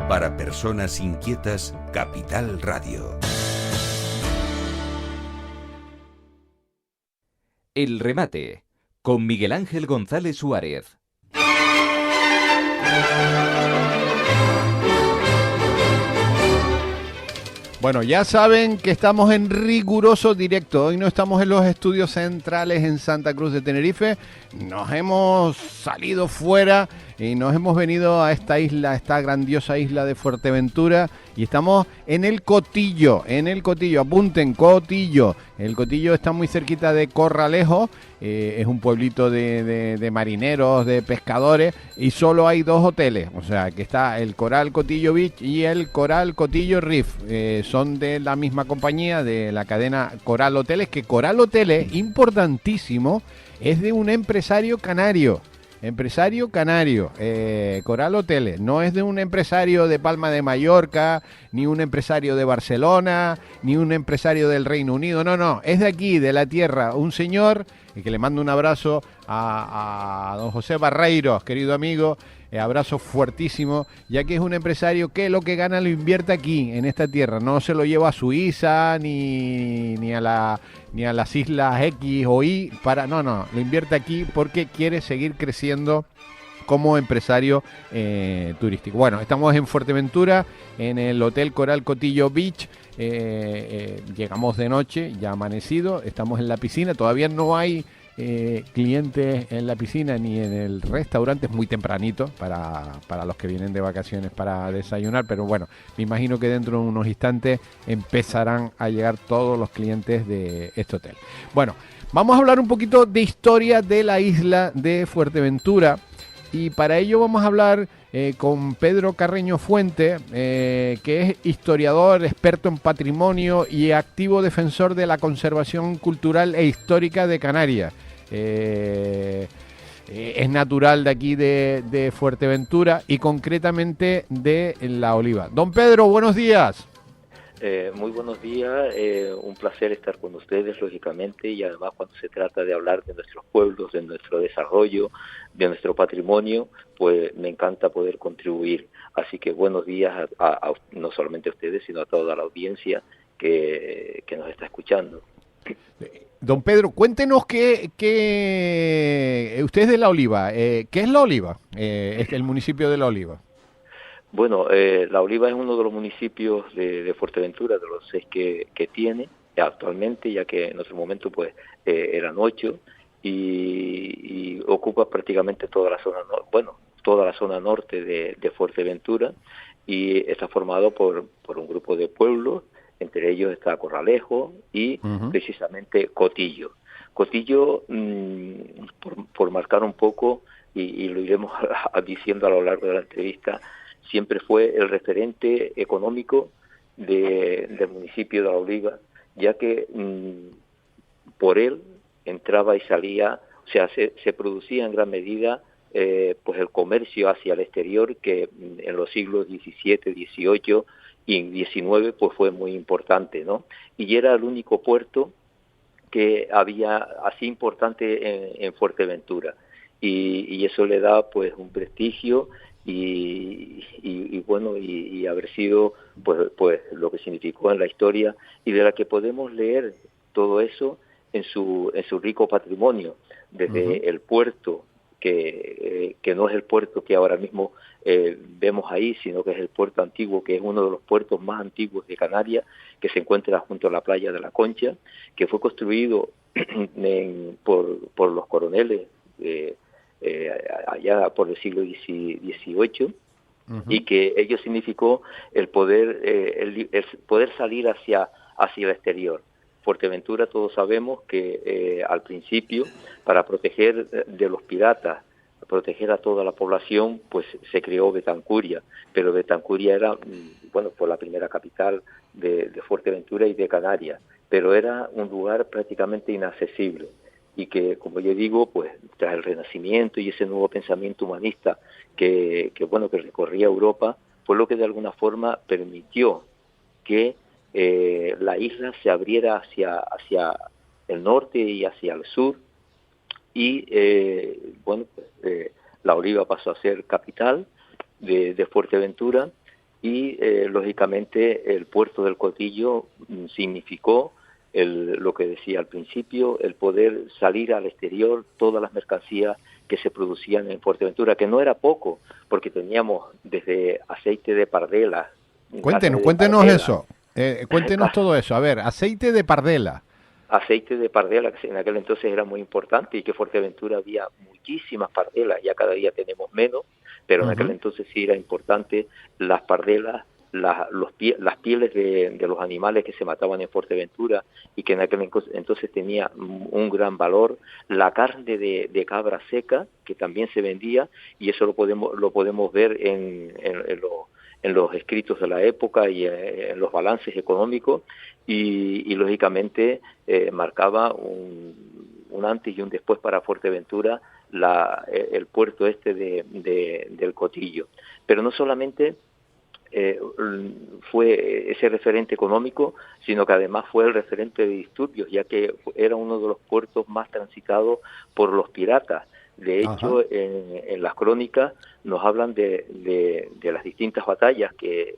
Para personas inquietas, Capital Radio. El remate, con Miguel Ángel González Suárez. Bueno, ya saben que estamos en riguroso directo. Hoy no estamos en los estudios centrales en Santa Cruz de Tenerife. Nos hemos salido fuera y nos hemos venido a esta isla, esta grandiosa isla de Fuerteventura. Y estamos en el Cotillo, apunten, Cotillo. El Cotillo está muy cerquita de Corralejo. Es un pueblito de marineros, de pescadores, y solo hay 2 hoteles. O sea, que está el Coral Cotillo Beach y el Coral Cotillo Reef. Son de la misma compañía, de la cadena Coral Hoteles, que Coral Hoteles, importantísimo, es de un empresario canario. Coral Hoteles, no es de un empresario de Palma de Mallorca, ni un empresario de Barcelona, ni un empresario del Reino Unido, no, es de aquí, de la tierra, un señor, que le mando un abrazo a don José Barreiros, querido amigo, abrazo fuertísimo, ya que es un empresario que lo que gana lo invierte aquí, en esta tierra, no se lo lleva a Suiza, ni a las islas X o Y, no, lo invierte aquí porque quiere seguir creciendo como empresario turístico. Bueno, estamos en Fuerteventura, en el Hotel Coral Cotillo Beach. Llegamos de noche, ya amanecido, estamos en la piscina, todavía no hay clientes en la piscina ni en el restaurante, es muy tempranito para los que vienen de vacaciones para desayunar, pero bueno, me imagino que dentro de unos instantes empezarán a llegar todos los clientes de este hotel. Bueno, vamos a hablar un poquito de historia de la isla de Fuerteventura. Y para ello vamos a hablar con Pedro Carreño Fuente, que es historiador, experto en patrimonio y activo defensor de la conservación cultural e histórica de Canarias. Es natural de aquí de Fuerteventura y concretamente de La Oliva. Don Pedro, buenos días. Muy buenos días, un placer estar con ustedes, lógicamente, y además cuando se trata de hablar de nuestros pueblos, de nuestro desarrollo, de nuestro patrimonio, pues me encanta poder contribuir. Así que buenos días no solamente a ustedes, sino a toda la audiencia que nos está escuchando. Don Pedro, cuéntenos que usted es de La Oliva. ¿Qué es La Oliva? Es el municipio de La Oliva. Bueno, La Oliva es uno de los municipios de Fuerteventura, de los 6 que tiene actualmente, ya que en otro momento pues eran 8 y ocupa prácticamente toda la zona norte de Fuerteventura, y está formado por un grupo de pueblos, entre ellos está Corralejo y precisamente Cotillo. Cotillo, por marcar un poco, y lo iremos diciendo a lo largo de la entrevista, siempre fue el referente económico del municipio de La Oliva, ya que por él entraba y salía, o sea, se producía en gran medida pues el comercio hacia el exterior, que en los siglos XVII, XVIII y XIX pues fue muy importante, ¿no? Y era el único puerto que había así importante en Fuerteventura, y eso le da pues un prestigio y bueno, y haber sido pues lo que significó en la historia, y de la que podemos leer todo eso en su rico patrimonio, desde el puerto, que no es el puerto que ahora mismo vemos ahí, sino que es el puerto antiguo, que es uno de los puertos más antiguos de Canarias, que se encuentra junto a la playa de La Concha, que fue construido por los coroneles allá por el siglo XVIII, y que ello significó el poder salir hacia el exterior. Fuerteventura, todos sabemos que al principio, para proteger de los piratas, proteger a toda la población, pues se creó Betancuria, pero Betancuria era, pues la primera capital de Fuerteventura y de Canarias, pero era un lugar prácticamente inaccesible, y que, como yo digo, pues tras el Renacimiento y ese nuevo pensamiento humanista que recorría Europa, fue lo que de alguna forma permitió que la isla se abriera hacia el norte y hacia el sur, y La Oliva pasó a ser capital de Fuerteventura, y lógicamente el puerto del Cotillo significó lo que decía al principio, el poder salir al exterior todas las mercancías que se producían en Fuerteventura, que no era poco, porque teníamos desde aceite de pardela. Cuéntenos eso. Cuéntenos todo eso. A ver, aceite de pardela. Aceite de pardela, que en aquel entonces era muy importante y que en Fuerteventura había muchísimas pardelas, ya cada día tenemos menos, pero en aquel entonces sí era importante las pardelas, las pieles de los animales que se mataban en Fuerteventura y que en aquel entonces tenía un gran valor, la carne de cabra seca que también se vendía, y eso lo podemos ver en los escritos de la época y en los balances económicos, y lógicamente marcaba un antes y un después para Fuerteventura el puerto del Cotillo. Pero no solamente fue ese referente económico, sino que además fue el referente de disturbios, ya que era uno de los puertos más transitados por los piratas. De hecho, en las crónicas nos hablan de las distintas batallas que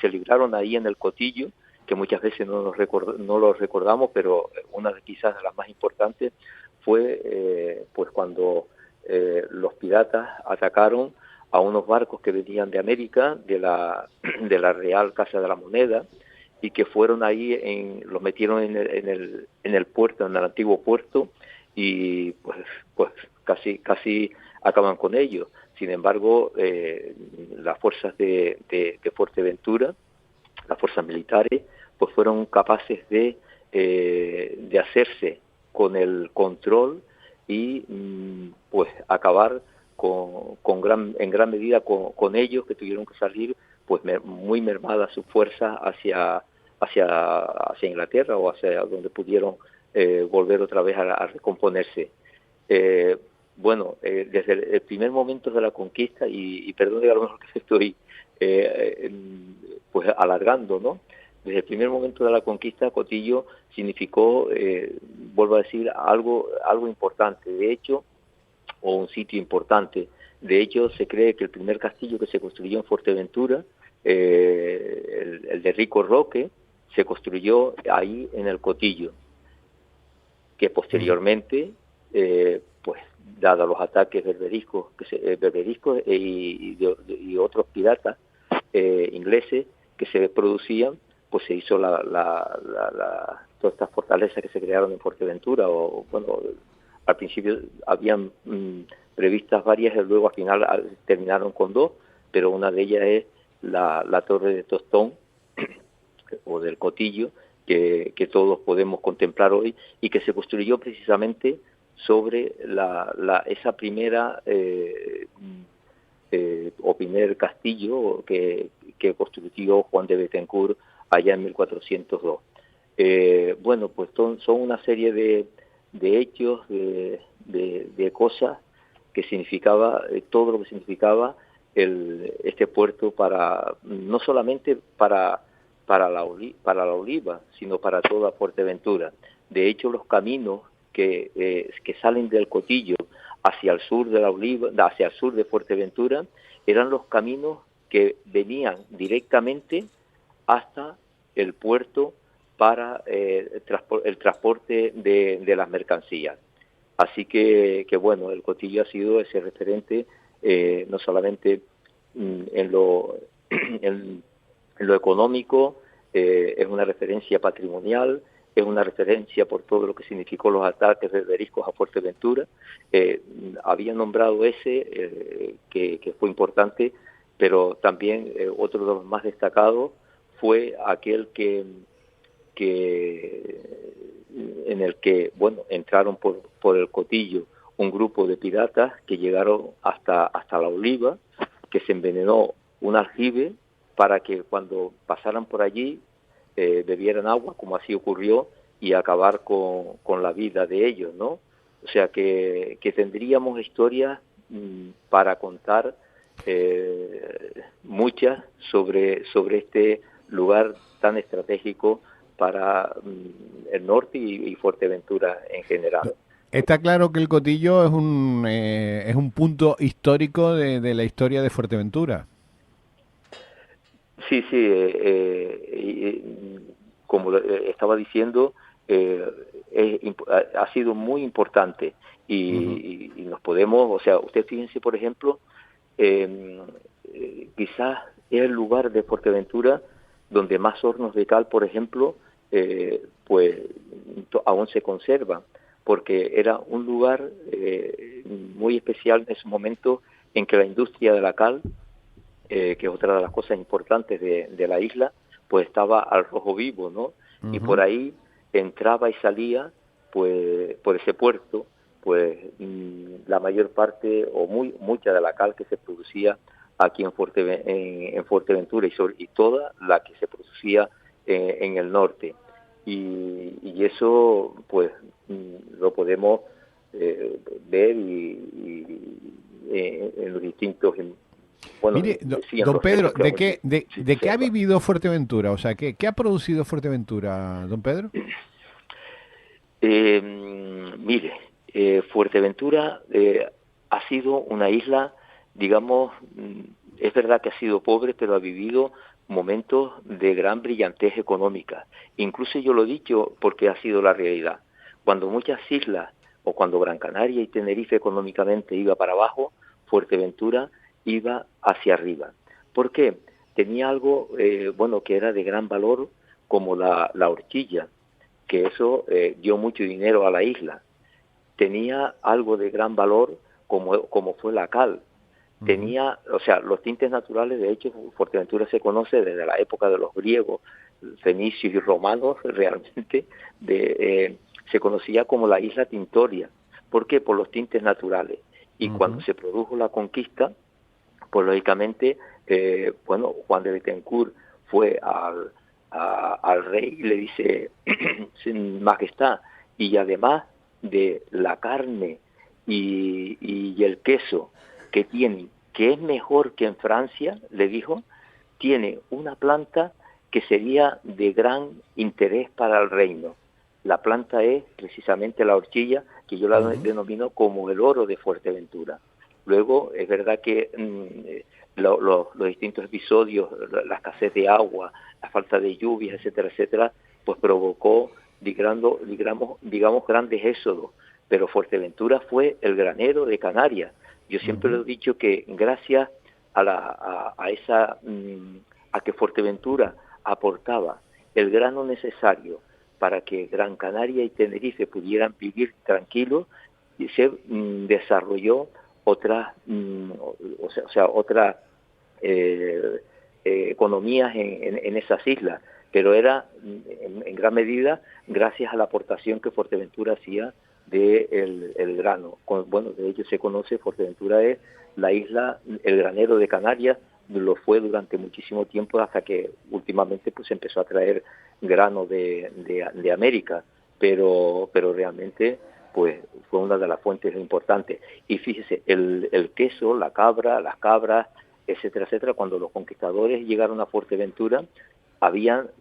se libraron ahí en el Cotillo, que muchas veces no los recordamos, pero una de quizás de las más importantes fue pues cuando los piratas atacaron a unos barcos que venían de América, de la Real Casa de la Moneda, y que fueron ahí, los metieron en el puerto, en el antiguo puerto, y pues casi acaban con ellos. Sin embargo, las fuerzas de Fuerteventura, las fuerzas militares, pues fueron capaces de hacerse con el control y pues acabar en gran medida con ellos, que tuvieron que salir pues muy mermadas sus fuerzas hacia Inglaterra, o hacia donde pudieron volver otra vez a recomponerse. Desde el primer momento de la conquista, y perdón a lo mejor que estoy pues alargando, ¿no? Desde el primer momento de la conquista, Cotillo significó, vuelvo a decir, algo importante, de hecho, o un sitio importante. De hecho, se cree que el primer castillo que se construyó en Fuerteventura, el de Rico Roque, se construyó ahí en el Cotillo, que posteriormente, pues dado los ataques berberiscos y otros piratas ingleses que se producían, pues se hizo todas estas fortalezas que se crearon en Fuerteventura. Al principio habían previstas varias, y luego al final terminaron con 2, pero una de ellas es la Torre de Tostón o del Cotillo, que todos podemos contemplar hoy, y que se construyó precisamente sobre esa primera o primer castillo que construyó Juan de Bethencourt allá en 1402. Pues son una serie de hechos, de cosas que significaba, todo lo que significaba este puerto no solamente para la Oliva, sino para toda Fuerteventura. De hecho, los caminos que salen del Cotillo hacia el sur de la Oliva, hacia el sur de Fuerteventura, eran los caminos que venían directamente hasta el puerto para el transporte de las mercancías. Así que el Cotillo ha sido ese referente, no solamente en lo económico, es una referencia patrimonial, es una referencia por todo lo que significó los ataques berberiscos a Fuerteventura. Había nombrado ese, que fue importante, pero también otro de los más destacados fue aquel en el que entraron por el Cotillo un grupo de piratas que llegaron hasta la Oliva, que se envenenó un aljibe para que cuando pasaran por allí bebieran agua, como así ocurrió, y acabar con la vida de ellos, ¿no? O sea que tendríamos historias para contar, muchas sobre este lugar tan estratégico para el norte y Fuerteventura en general. Está claro que el Cotillo es un punto histórico de la historia de Fuerteventura. Sí, sí, como estaba diciendo, ha sido muy importante y nos podemos, o sea, usted fíjense, por ejemplo, quizás es el lugar de Fuerteventura donde más hornos de cal, por ejemplo, pues aún se conservan, porque era un lugar muy especial en ese momento en que la industria de la cal, que es otra de las cosas importantes de la isla, pues estaba al rojo vivo, ¿no? Y por ahí entraba y salía, pues, por ese puerto, pues la mayor parte o mucha de la cal que se producía aquí en Fuerteventura y toda la que se producía en el norte. Y eso, pues, lo podemos ver en los distintos... Bueno, Mire, sí, en don los Pedro, hechos que ¿de hemos qué, sí, de qué ha observa. vivido Fuerteventura? O sea, ¿qué ha producido Fuerteventura, don Pedro? Mire, Fuerteventura ha sido una isla, digamos, es verdad que ha sido pobre, pero ha vivido momentos de gran brillantez económica. Incluso yo lo he dicho porque ha sido la realidad. Cuando muchas islas, o cuando Gran Canaria y Tenerife económicamente iba para abajo, Fuerteventura iba hacia arriba. ¿Por qué? Tenía algo, bueno, que era de gran valor, como la horquilla, que eso dio mucho dinero a la isla. Tenía algo de gran valor como fue la cal. Tenía, o sea, los tintes naturales, de hecho, Fuerteventura se conoce desde la época de los griegos, fenicios y romanos, realmente, se conocía como la isla tintoria. ¿Por qué? Por los tintes naturales. Y cuando se produjo la conquista, pues lógicamente, bueno, Juan de Betancourt fue al rey y le dice, sin majestad, y además de la carne y el queso que tienen, que es mejor que en Francia, le dijo, tiene una planta que sería de gran interés para el reino. La planta es precisamente la horchilla, que yo la denomino como el oro de Fuerteventura. Luego, es verdad que los distintos episodios, la escasez de agua, la falta de lluvias, etcétera, etcétera, pues provocó, digamos, grandes éxodos. Pero Fuerteventura fue el granero de Canarias. Yo siempre le he dicho que gracias a que Fuerteventura aportaba el grano necesario para que Gran Canaria y Tenerife pudieran vivir tranquilos, y se desarrolló otras otras economías en esas islas, pero era en gran medida gracias a la aportación que Fuerteventura hacía de el grano. Bueno, de hecho se conoce, Fuerteventura es la isla, el granero de Canarias, lo fue durante muchísimo tiempo hasta que últimamente pues empezó a traer grano de América, pero realmente pues fue una de las fuentes importantes. Y fíjese, el queso, las cabras, etcétera, etcétera, cuando los conquistadores llegaron a Fuerteventura,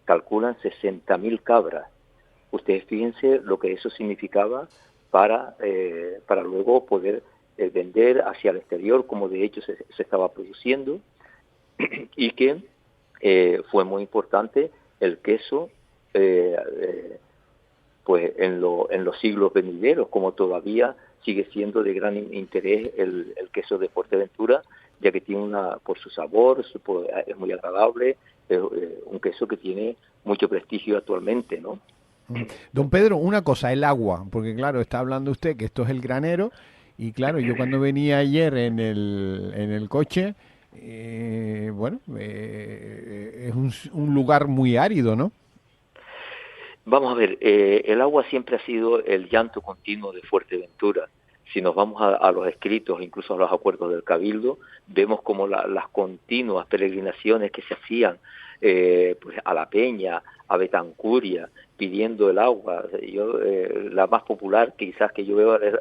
calculan 60.000 cabras. Ustedes fíjense lo que eso significaba para luego poder vender hacia el exterior, como de hecho se estaba produciendo, y que fue muy importante el queso, pues en los siglos venideros, como todavía sigue siendo de gran interés el queso de Fuerteventura, ya que tiene por su sabor, es muy agradable, un queso que tiene mucho prestigio actualmente, ¿no? Don Pedro, una cosa, el agua, porque claro, está hablando usted que esto es el granero, y claro, yo cuando venía ayer en el coche, bueno, es un lugar muy árido, ¿no? Vamos a ver, el agua siempre ha sido el llanto continuo de Fuerteventura. Si nos vamos a los escritos, incluso a los acuerdos del Cabildo, vemos como las continuas peregrinaciones que se hacían pues a La Peña, a Betancuria, pidiendo el agua. La más popular quizás que yo veo es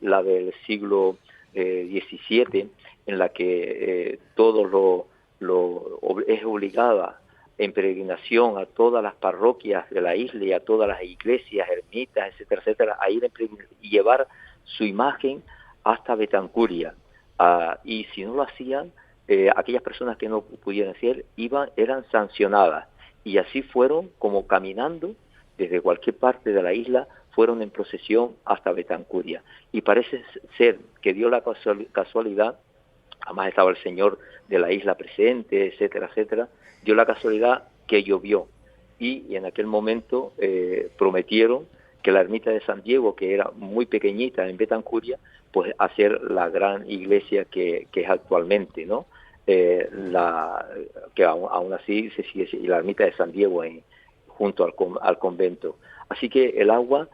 la del siglo XVII, en la que todo es obligada en peregrinación a todas las parroquias de la isla y a todas las iglesias, ermitas, etcétera, etcétera, a ir y llevar su imagen hasta Betancuria. Y si no lo hacían, aquellas personas que no pudieran hacer eran sancionadas, y así fueron como caminando desde cualquier parte de la isla, fueron en procesión hasta Betancuria. Y parece ser que dio la casualidad, además estaba el señor de la isla presente, etcétera, etcétera, dio la casualidad que llovió, y en aquel momento prometieron que la ermita de San Diego, que era muy pequeñita en Betancuria, pues hacer la gran iglesia que es actualmente, ¿no? Que aún así se sigue, y la ermita de San Diego junto al convento. Así que el agua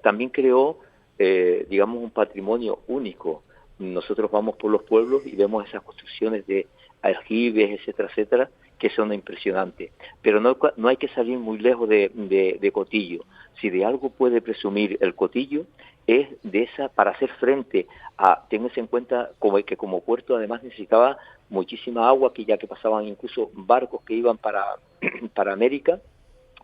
también creó, digamos, un patrimonio único. Nosotros vamos por los pueblos y vemos esas construcciones de aljibes, etcétera, etcétera, que son impresionantes. Pero no hay que salir muy lejos de Cotillo. Si de algo puede presumir el Cotillo, es de esa, para hacer frente a, ténganse en cuenta que como puerto además necesitaba muchísima agua, que ya que pasaban incluso barcos que iban para América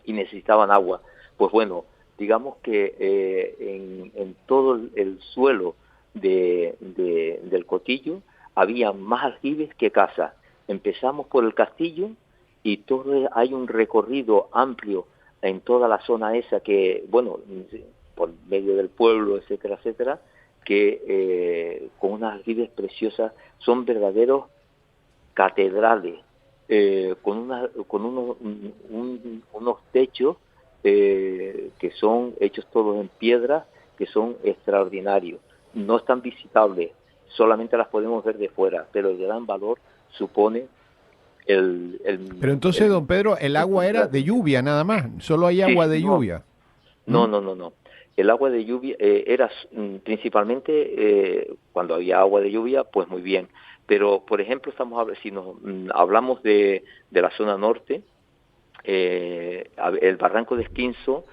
y necesitaban agua. Pues bueno, digamos que en todo el suelo del Cotillo había más aljibes que casas. Empezamos por el castillo y hay un recorrido amplio en toda la zona esa que, bueno, por medio del pueblo, etcétera, etcétera, que con unas aljibes preciosas, son verdaderos catedrales, con unos techos que son hechos todos en piedra, que son extraordinarios. No están visitables, solamente las podemos ver de fuera, pero el gran valor supone Pero entonces, don Pedro, el agua era de lluvia nada más, solo hay agua de lluvia. No. El agua de lluvia era principalmente cuando había agua de lluvia, pues muy bien. Pero, por ejemplo, si nos hablamos de la zona norte, el barranco de Esquinzo,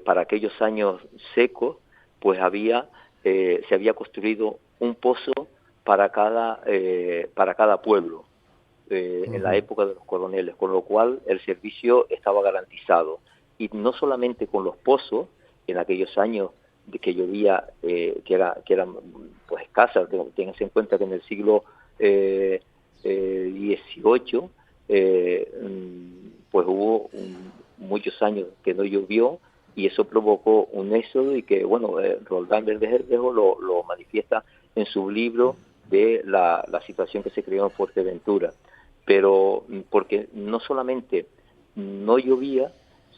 para aquellos años secos, pues se había construido un pozo para cada pueblo en la época de los coroneles, con lo cual el servicio estaba garantizado. Y no solamente con los pozos, en aquellos años de que llovía, que eran pues escasas. Ténganse en cuenta que en el siglo XVIII pues hubo muchos años que no llovió, y eso provocó un éxodo, y que, bueno, Roldán Verdejo lo manifiesta en su libro de la situación que se creó en Fuerteventura. Pero porque no solamente no llovía,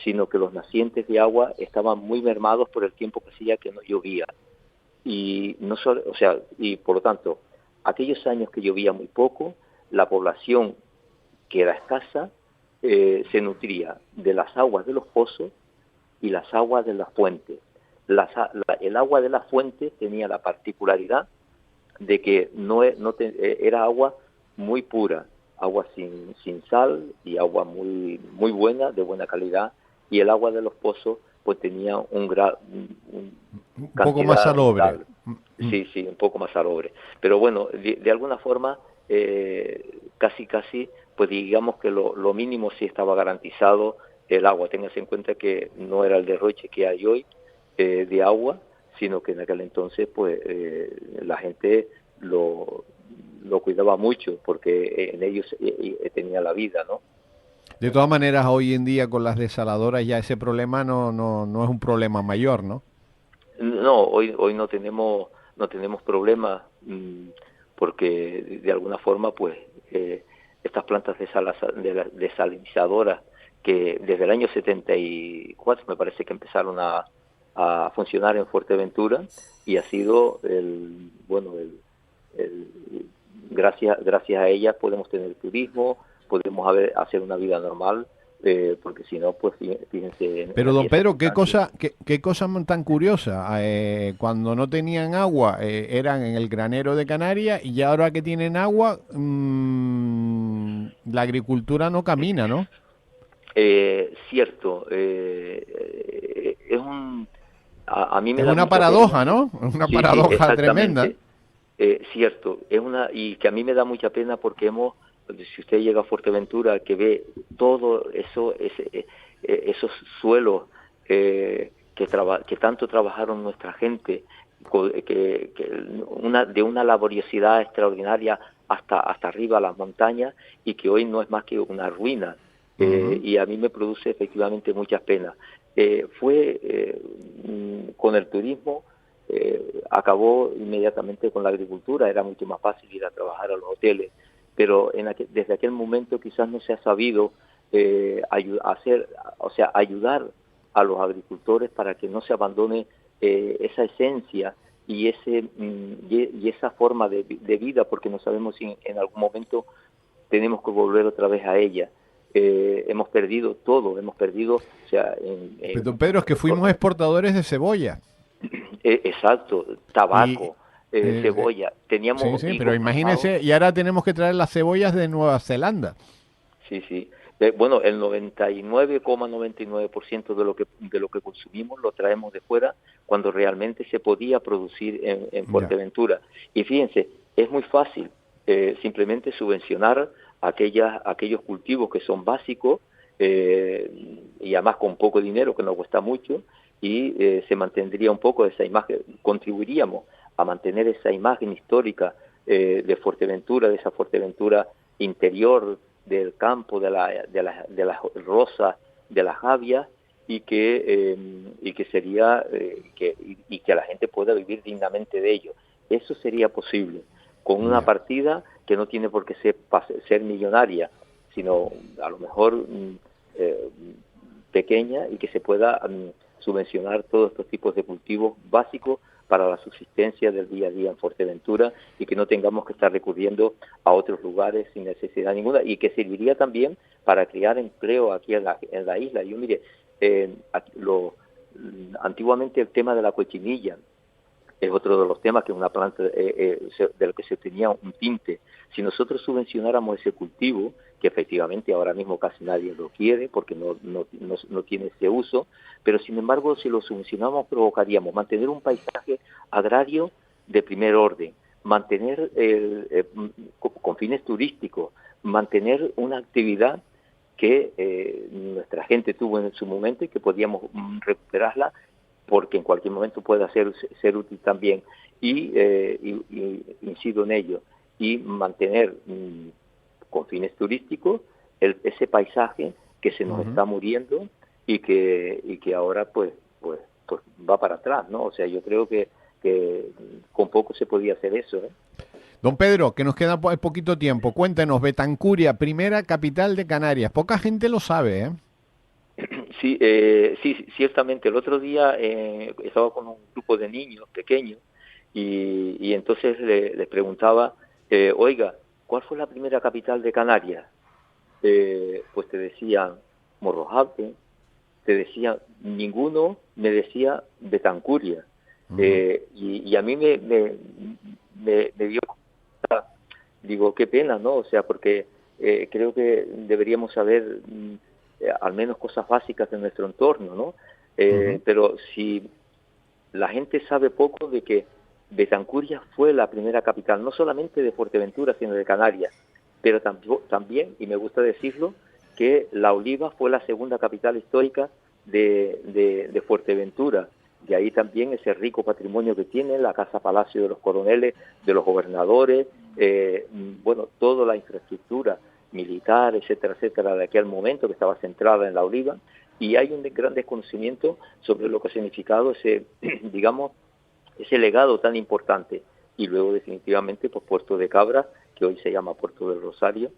sino que los nacientes de agua estaban muy mermados por el tiempo que hacía que no llovía. Y por lo tanto, aquellos años que llovía muy poco, la población, que era escasa, se nutría de las aguas de los pozos y las aguas de las fuentes. El agua de las fuentes tenía la particularidad de que era agua muy pura, agua sin sal, y agua muy muy buena, de buena calidad, y el agua de los pozos pues tenía un poco más salobre. Sí, un poco más salobre. Pero bueno, de alguna forma, casi, pues digamos que lo mínimo sí estaba garantizado el agua. Téngase en cuenta que no era el derroche que hay hoy de agua, sino que en aquel entonces pues la gente lo cuidaba mucho, porque en ellos tenía la vida, ¿no? De todas maneras, hoy en día con las desaladoras ya ese problema no es un problema mayor, ¿no? No, hoy no tenemos problemas, porque de alguna forma pues estas plantas desalinizadoras, que desde el año 74 me parece que empezaron a funcionar en Fuerteventura, y ha sido gracias a ellas podemos tener turismo, podemos hacer una vida normal, porque si no, pues fíjense. Pero don Pedro, qué cosa tan curiosa, cuando no tenían agua eran en el granero de Canarias, y ya ahora que tienen agua, la agricultura no camina, ¿no? Cierto, a mí me da una mucha paradoja, pena. ¿no? Una paradoja tremenda. Cierto, y que a mí me da mucha pena, porque si usted llega a Fuerteventura, que ve todo eso, esos suelos que tanto trabajaron nuestra gente, de una laboriosidad extraordinaria hasta arriba a las montañas, y que hoy no es más que una ruina. Y a mí me produce efectivamente muchas penas. Con el turismo, acabó inmediatamente con la agricultura. Era mucho más fácil ir a trabajar a los hoteles, pero desde aquel momento quizás no se ha sabido ayudar a los agricultores para que no se abandone esa esencia y esa forma de vida, porque no sabemos si en algún momento tenemos que volver otra vez a ella. Hemos perdido todo, Pero, don Pedro, es que fuimos exportadores de cebolla. Exacto, tabaco, cebolla. Teníamos sí, pero imagínese, y ahora tenemos que traer las cebollas de Nueva Zelanda. Sí. Bueno, el 99,99% de lo que consumimos lo traemos de fuera, cuando realmente se podía producir en Fuerteventura. Y fíjense, es muy fácil simplemente subvencionar aquellos cultivos que son básicos, y además con poco dinero, que nos cuesta mucho, y se mantendría un poco esa imagen, contribuiríamos a mantener esa imagen histórica de Fuerteventura, de esa Fuerteventura interior, del campo, de las rosas, de las javias, y que sería y que la gente pueda vivir dignamente de ello. Eso sería posible con una partida que no tiene por qué ser millonaria, sino a lo mejor pequeña, y que se pueda subvencionar todos estos tipos de cultivos básicos para la subsistencia del día a día en Fuerteventura, y que no tengamos que estar recurriendo a otros lugares sin necesidad ninguna, y que serviría también para crear empleo aquí en la isla. Yo mire, antiguamente el tema de la cochinilla es otro de los temas, que es una planta de lo que se tenía un tinte. Si nosotros subvencionáramos ese cultivo, que efectivamente ahora mismo casi nadie lo quiere porque no tiene ese uso, pero sin embargo, si lo subvencionamos, provocaríamos mantener un paisaje agrario de primer orden, mantener con fines turísticos, mantener una actividad que nuestra gente tuvo en su momento y que podíamos recuperarla, porque en cualquier momento pueda ser útil también, y incido en ello, y mantener con fines turísticos ese paisaje que se nos está muriendo, y que ahora pues va para atrás, ¿no? O sea, yo creo que con poco se podía hacer eso, ¿eh? Don Pedro, que nos queda poquito tiempo, cuéntenos, Betancuria, primera capital de Canarias. Poca gente lo sabe, ¿eh? Sí, ciertamente. El otro día estaba con un grupo de niños pequeños, y entonces les preguntaba, oiga, ¿cuál fue la primera capital de Canarias? Pues te decían Morrojave, te decían, ninguno me decía Betancuria. Y a mí me dio, digo, qué pena, ¿no? O sea, porque creo que deberíamos saber al menos cosas básicas de nuestro entorno, ¿no? Pero si la gente sabe poco de que Betancuria fue la primera capital, no solamente de Fuerteventura, sino de Canarias, pero también, y me gusta decirlo, que La Oliva fue la segunda capital histórica de Fuerteventura. De ahí también ese rico patrimonio que tiene, la Casa Palacio de los Coroneles, de los gobernadores, toda la infraestructura militar, etcétera, de aquel momento, que estaba centrada en La Oliva, y hay un gran desconocimiento sobre lo que ha significado ese legado tan importante. Y luego definitivamente pues Puerto de Cabra, que hoy se llama Puerto del Rosario,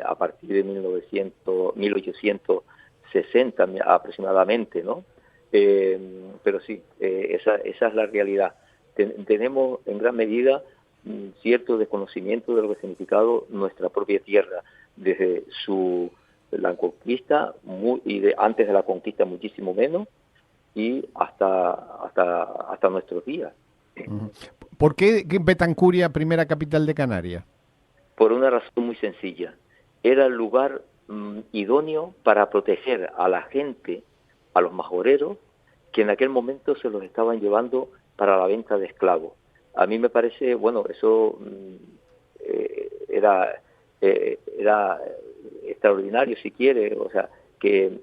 a partir de 1860 aproximadamente, ¿no? Pero sí, esa es la realidad. Tenemos en gran medida cierto desconocimiento de lo que ha significado nuestra propia tierra, desde la conquista, antes de la conquista muchísimo menos, y hasta nuestros días. ¿Por qué Betancuria, primera capital de Canarias? Por una razón muy sencilla. Era el lugar idóneo para proteger a la gente, a los majoreros, que en aquel momento se los estaban llevando para la venta de esclavos. A mí me parece, eso era extraordinario, si quiere. O sea, que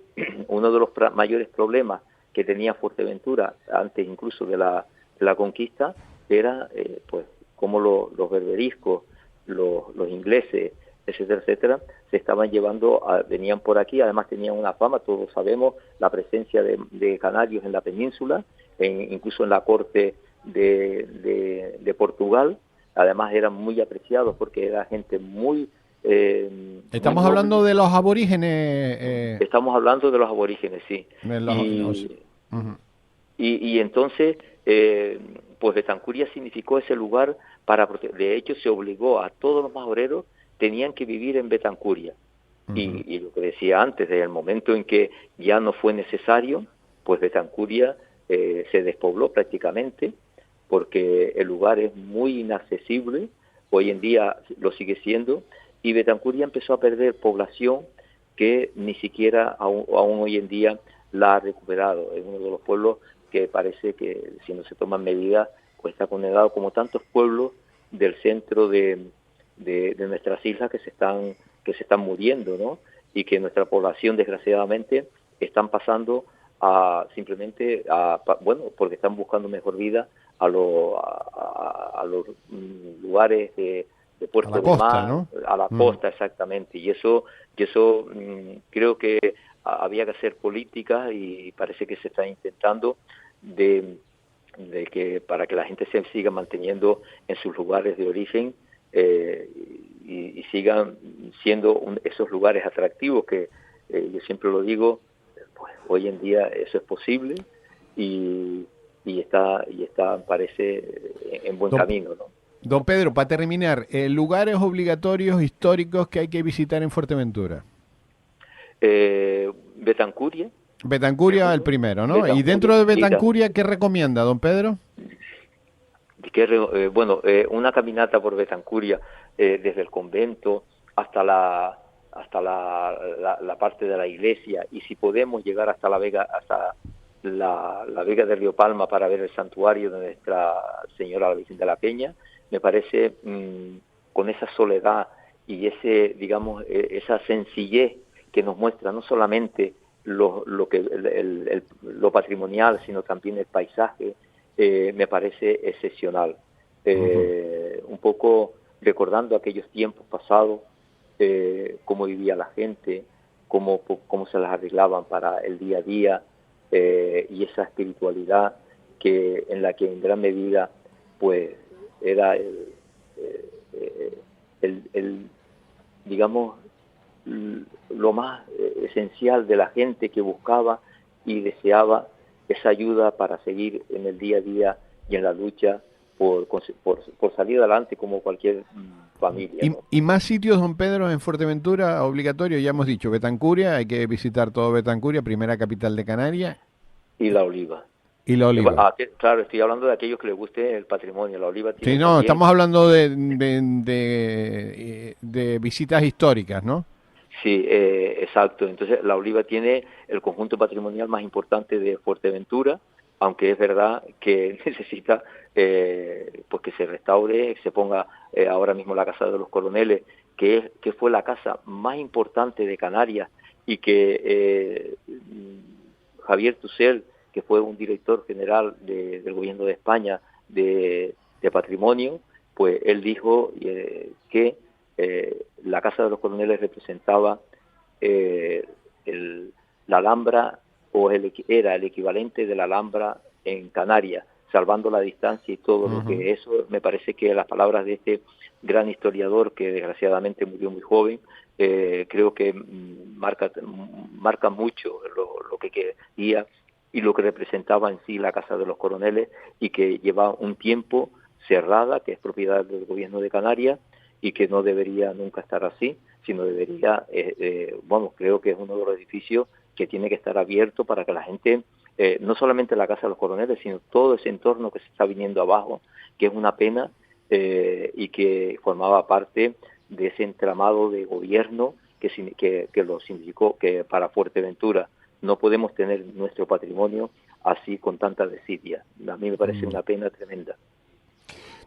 uno de los mayores problemas que tenía Fuerteventura, antes incluso de la la conquista era pues cómo los berberiscos, los ingleses, etcétera, etcétera, se estaban llevando, venían por aquí, además tenían una fama, todos sabemos, la presencia de canarios en la península, incluso en la corte de Portugal, además eran muy apreciados porque era gente muy... Estamos muy hablando noble. de los aborígenes. Estamos hablando de los aborígenes, sí. De los- Ujú. Y entonces, pues Betancuria significó ese lugar de hecho se obligó a todos los majoreros, tenían que vivir en Betancuria. Y lo que decía antes, desde el momento en que ya no fue necesario, pues Betancuria se despobló prácticamente, porque el lugar es muy inaccesible, hoy en día lo sigue siendo, y Betancuria empezó a perder población que ni siquiera aún hoy en día la ha recuperado. Es uno de los pueblos que parece que si no se toman medidas, pues está condenado como tantos pueblos del centro de nuestras islas que se están muriendo, ¿no? Y que nuestra población desgraciadamente están pasando simplemente bueno, porque están buscando mejor vida a los lugares de Puerto A la de costa, Mar, ¿no? a la costa exactamente, y eso creo que había que hacer políticas y parece que se está intentando de que para que la gente se siga manteniendo en sus lugares de origen y sigan siendo esos lugares atractivos que yo siempre lo digo, pues hoy en día eso es posible y está parece en buen camino, ¿no? Don Pedro, para terminar, lugares obligatorios históricos que hay que visitar en Fuerteventura. Betancuria. Betancuria el primero, ¿no? Betancuria, Y dentro de sí, Betancuria, ¿qué recomienda, don Pedro? Bueno, una caminata por Betancuria desde el convento hasta la parte de la iglesia, y si podemos llegar hasta la Vega de Río Palma para ver el santuario de Nuestra Señora la Virgen de la Peña, me parece con esa soledad y esa sencillez que nos muestra no solamente lo patrimonial, sino también el paisaje, me parece excepcional. Un poco recordando aquellos tiempos pasados, cómo vivía la gente, cómo se las arreglaban para el día a día, y esa espiritualidad en la que en gran medida pues era digamos lo más esencial de la gente que buscaba y deseaba esa ayuda para seguir en el día a día y en la lucha por salir adelante como cualquier familia, ¿no? ¿Y más sitios, don Pedro, en Fuerteventura obligatorio? Ya hemos dicho, Betancuria, hay que visitar todo Betancuria, primera capital de Canarias. Y La Oliva. Y La Oliva. Claro, estoy hablando de aquellos que les guste el patrimonio. La Oliva tiene Sí, no, también... estamos hablando de visitas históricas, ¿no? Sí, exacto. Entonces, La Oliva tiene el conjunto patrimonial más importante de Fuerteventura, aunque es verdad que necesita pues que se restaure, se ponga ahora mismo la Casa de los Coroneles, que fue la casa más importante de Canarias y que Javier Tucel, que fue un director general del gobierno de España de patrimonio, pues él dijo que la Casa de los Coroneles representaba la Alhambra, o era el equivalente de la Alhambra en Canarias, salvando la distancia y todo lo que eso. Me parece que las palabras de este gran historiador, que desgraciadamente murió muy joven, creo que marca mucho lo que quería y lo que representaba en sí la Casa de los Coroneles, y que lleva un tiempo cerrada, que es propiedad del gobierno de Canarias y que no debería nunca estar así, sino debería, creo que es uno de los edificios que tiene que estar abierto para que la gente, no solamente la Casa de los Coroneles, sino todo ese entorno que se está viniendo abajo, que es una pena, y que formaba parte de ese entramado de gobierno que lo significó, que para Fuerteventura no podemos tener nuestro patrimonio así con tanta desidia. A mí me parece una pena tremenda.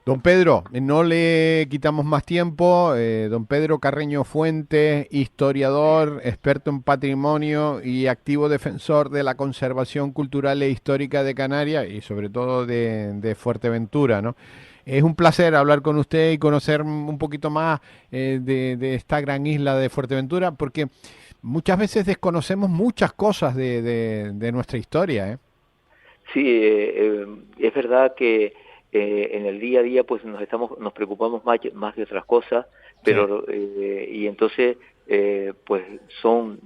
Don Pedro, no le quitamos más tiempo. Don Pedro Carreño Fuentes, historiador, experto en patrimonio y activo defensor de la conservación cultural e histórica de Canarias y sobre todo de Fuerteventura, ¿no? Es un placer hablar con usted y conocer un poquito más de esta gran isla de Fuerteventura, porque muchas veces desconocemos muchas cosas de nuestra historia, ¿eh? Sí, es verdad que en el día a día pues nos preocupamos más de otras cosas, pero y entonces pues son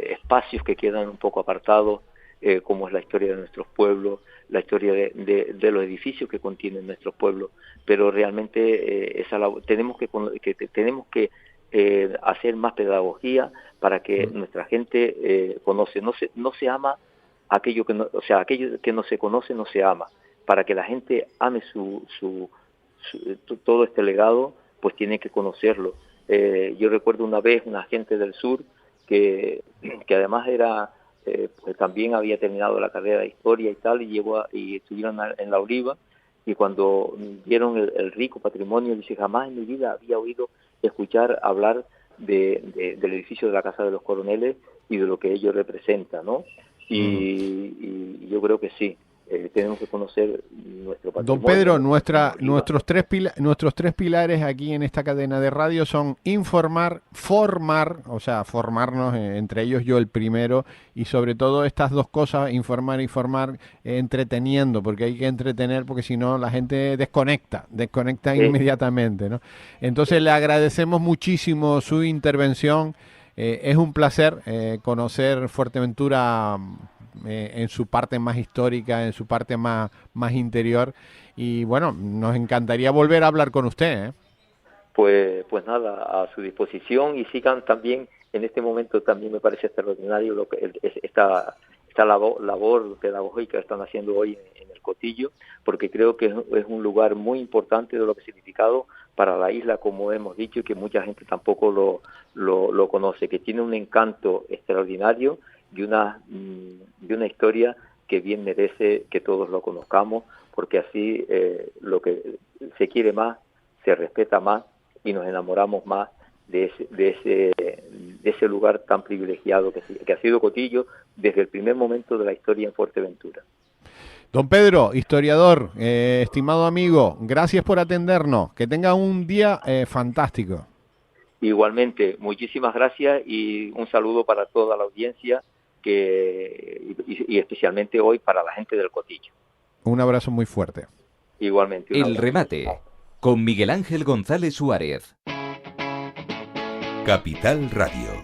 espacios que quedan un poco apartados, como es la historia de nuestros pueblos, la historia de los edificios que contienen nuestros pueblos, pero realmente tenemos que hacer más pedagogía para que nuestra gente conoce, no se ama aquello que no, o sea, aquello que no se conoce no se ama. Para que la gente ame todo este legado, pues tiene que conocerlo. Yo recuerdo una vez una gente del sur que además era pues también había terminado la carrera de historia y tal, y estuvieron en La Oliva, y cuando vieron el rico patrimonio, dice, jamás en mi vida había oído escuchar hablar del edificio de la Casa de los Coroneles y de lo que ello representa, ¿no? Y yo creo que sí. Tenemos que conocer nuestro patrimonio. Don Pedro, nuestros tres pilares aquí en esta cadena de radio son informar, formar, o sea, formarnos, entre ellos yo el primero, y sobre todo estas dos cosas, informar y formar, entreteniendo, porque hay que entretener, porque si no la gente desconecta inmediatamente, ¿no? Entonces le agradecemos muchísimo su intervención. Es un placer conocer Fuerteventura en su parte más histórica, en su parte más interior, y bueno, nos encantaría volver a hablar con usted, ¿eh? Pues nada, a su disposición, y sigan también, en este momento también me parece extraordinario lo que esta labor pedagógica que están haciendo hoy en el Cotillo, porque creo que es un lugar muy importante de lo que ha significado para la isla, como hemos dicho, y que mucha gente tampoco lo conoce, que tiene un encanto extraordinario y una historia que bien merece que todos lo conozcamos, porque así lo que se quiere más, se respeta más y nos enamoramos más de ese lugar tan privilegiado que ha sido Cotillo desde el primer momento de la historia en Fuerteventura. Don Pedro, historiador, estimado amigo, gracias por atendernos. Que tenga un día fantástico. Igualmente, muchísimas gracias y un saludo para toda la audiencia y especialmente hoy para la gente del Cotillo. Un abrazo muy fuerte. Igualmente. El remate con Miguel Ángel González Suárez. Capital Radio.